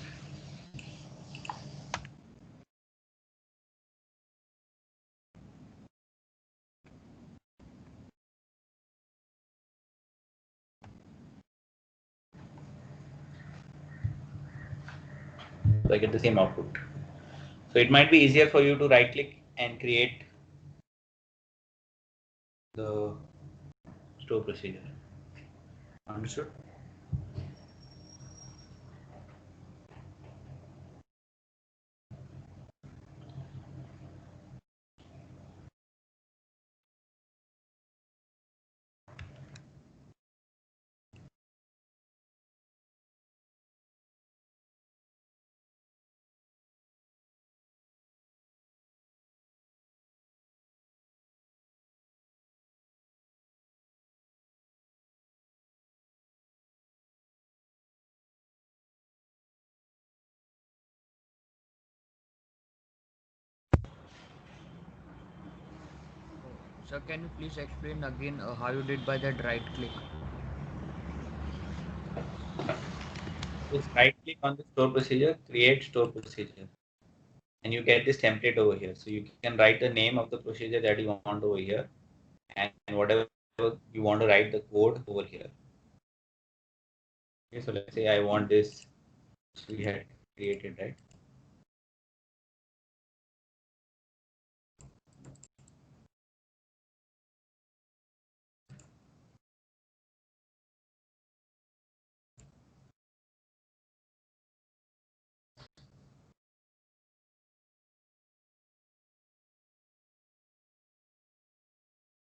So I get the same output. So it might be easier for you to right click and create the store procedure. Understood? Sir, can you please explain again how you did by that right click? Just right click on the store procedure, create store procedure, and you get this template over here. So you can write the name of the procedure that you want over here, and whatever you want to write the code over here. Okay, so let's say I want this, we had created, right?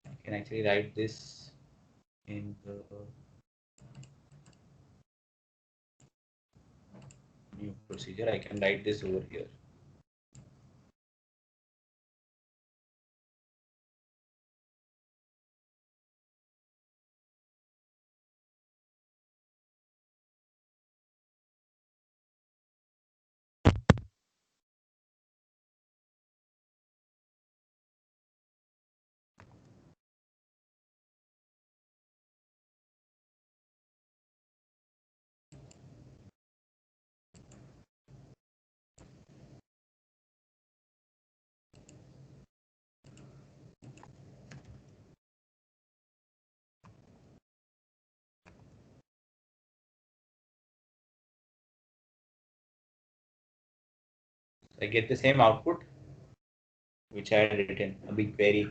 I can actually write this in the new procedure. I can write this over here. I get the same output which I had written, a big query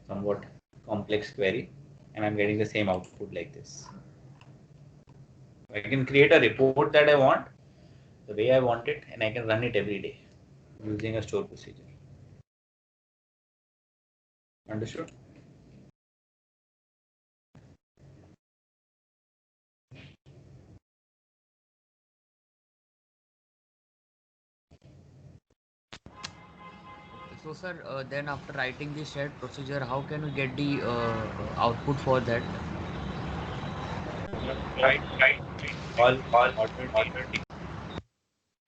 somewhat complex query, and I'm getting the same output like this. I can create a report that I want, the way I want it, and I can run it every day using a store procedure. Understood? So, sir, then after writing the shared procedure, how can we get the output for that? Right, right. All order name,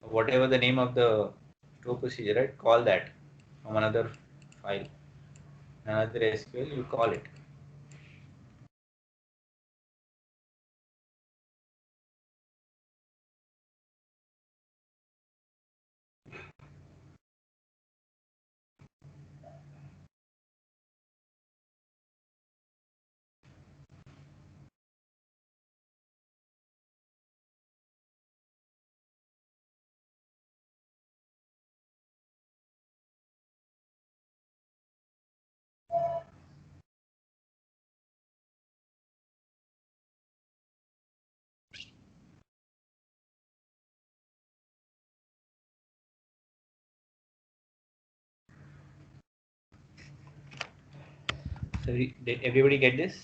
whatever the name of the store procedure, right? Call that from another file, another SQL. You call it. So did everybody get this?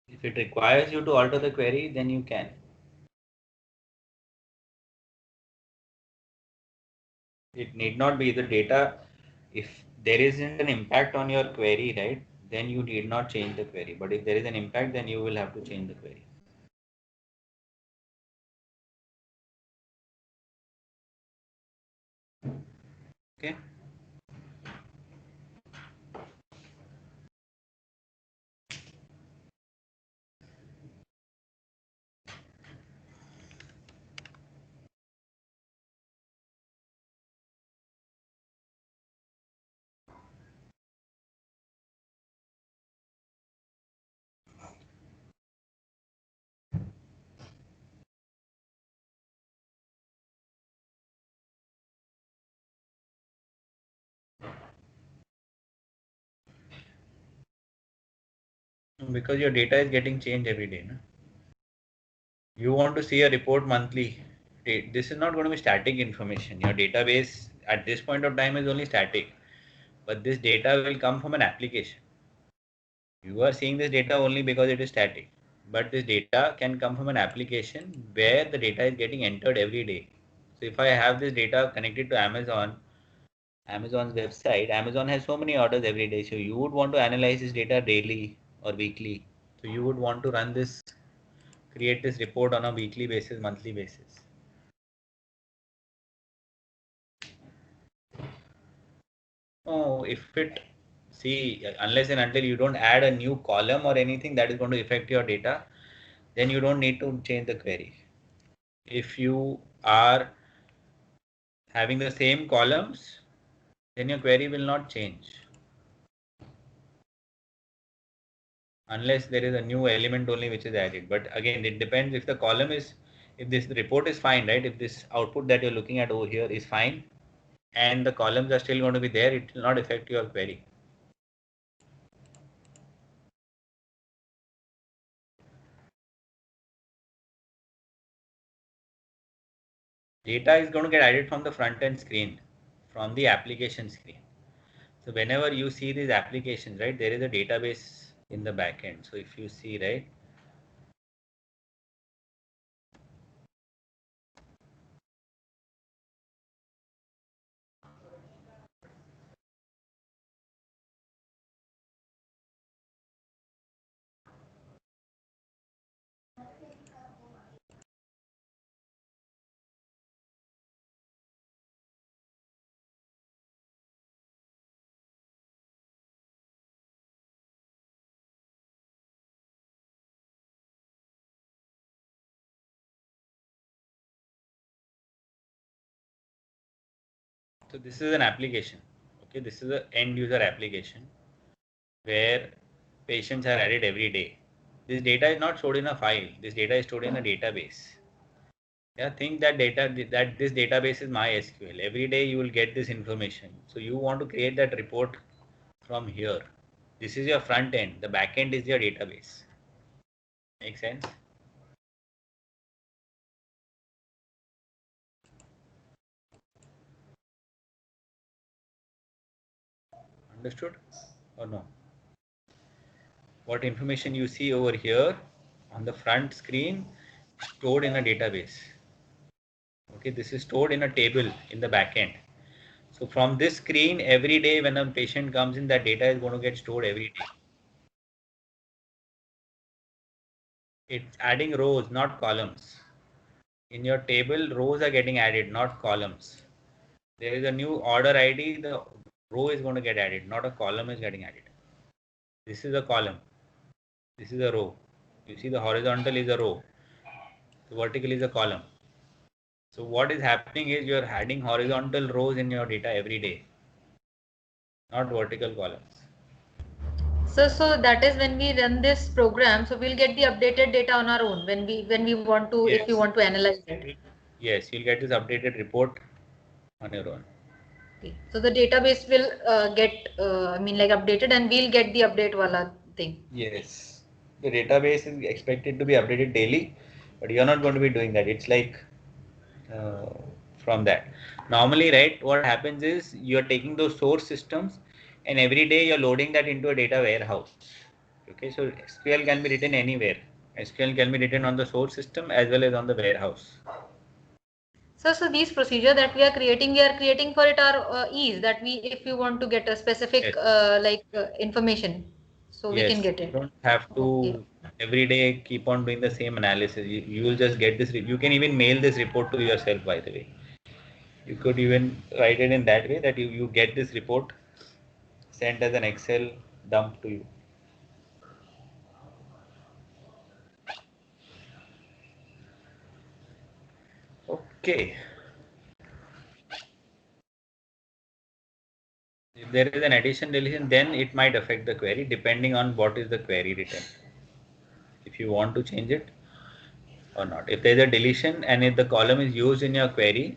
If it requires you to alter the query, then you can. It need not be the data. If there isn't an impact on your query, right, then you need not change the query. But if there is an impact, then you will have to change the query. Okay. Because your data is getting changed every day. No? You want to see a report monthly. This is not going to be static information. Your database at this point of time is only static, but this data will come from an application. You are seeing this data only because it is static, but this data can come from an application where the data is getting entered every day. So if I have this data connected to Amazon, Amazon's website, Amazon has so many orders every day. So you would want to analyze this data daily or weekly. So you would want to run this, create this report on a weekly basis, monthly basis. Oh, if it, see, unless and until you don't add a new column or anything that is going to affect your data, then you don't need to change the query. If you are having the same columns, then your query will not change. Unless there is a new element only which is added. But again, it depends if the column is, if this report is fine, right? If this output that you're looking at over here is fine and the columns are still going to be there, it will not affect your query. Data is going to get added from the front end screen, from the application screen. So whenever you see these applications, right, there is a database in the back end. So if you see, right, So this is an application. Okay, this is an end user application where patients are added every day. This data is not stored in a file. This data is stored in a database. Yeah, think that this database is MySQL. Every day you will get this information. So you want to create that report from here. This is your front end. The back end is your database. Make sense? Understood or no? What information you see over here on the front screen stored in a database. Okay, this is stored in a table in the back end. So from this screen, every day when a patient comes in, that data is going to get stored every day. It's adding rows, not columns. In your table, rows are getting added, not columns. There is a new order ID, the row is going to get added, not a column is getting added. This is a column. This is a row. You see the horizontal is a row. The vertical is a column. So what is happening is you're adding horizontal rows in your data every day, not vertical columns. So that is when we run this program, so we'll get the updated data on our own when we want to, if we Yes. want to analyze it. Yes, you'll get this updated report on your own. Okay. So the database will get like updated, and we'll get the update wala thing. Yes. The database is expected to be updated daily, but you're not going to be doing that. It's like uh, from that. Normally, right, what happens is you're taking those source systems and every day you're loading that into a data warehouse. Okay, so SQL can be written anywhere. SQL can be written on the source system as well as on the warehouse. So these procedure that we are creating for it our ease, that we, if we want to get a specific Yes. information, so we can Yes, get you it. don't have Okay. to every day keep on doing the same analysis. You will just get this. You can even mail this report to yourself, by the way. You could even write it in that way that you get this report sent as an Excel dump to you. Okay. If there is an addition deletion, then it might affect the query depending on what is the query written. If you want to change it or not. If there is a deletion and if the column is used in your query,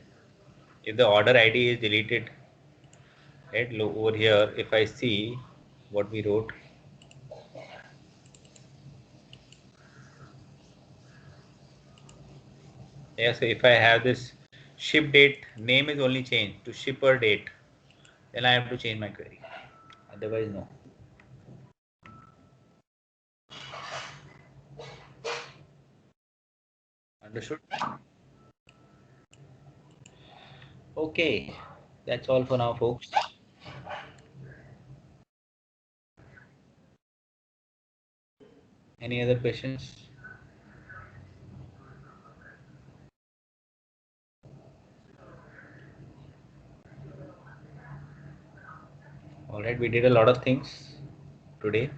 if the order ID is deleted, right, over here, if I see what we wrote, yeah, so if I have this ship date, name is only changed to shipper date, then I have to change my query. Otherwise, no. Understood? Okay, that's all for now, folks. Any other questions? All right, we did a lot of things today.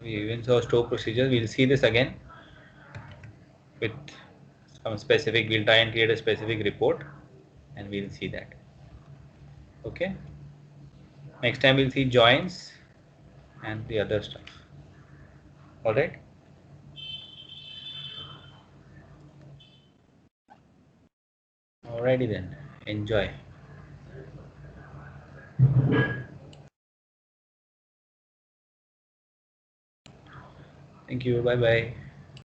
We even saw store procedures. We'll see this again with some specific. We'll try and create a specific report and we'll see that. Okay. Next time we'll see joins and the other stuff. All right. Alrighty then. Enjoy. Thank you. Bye bye.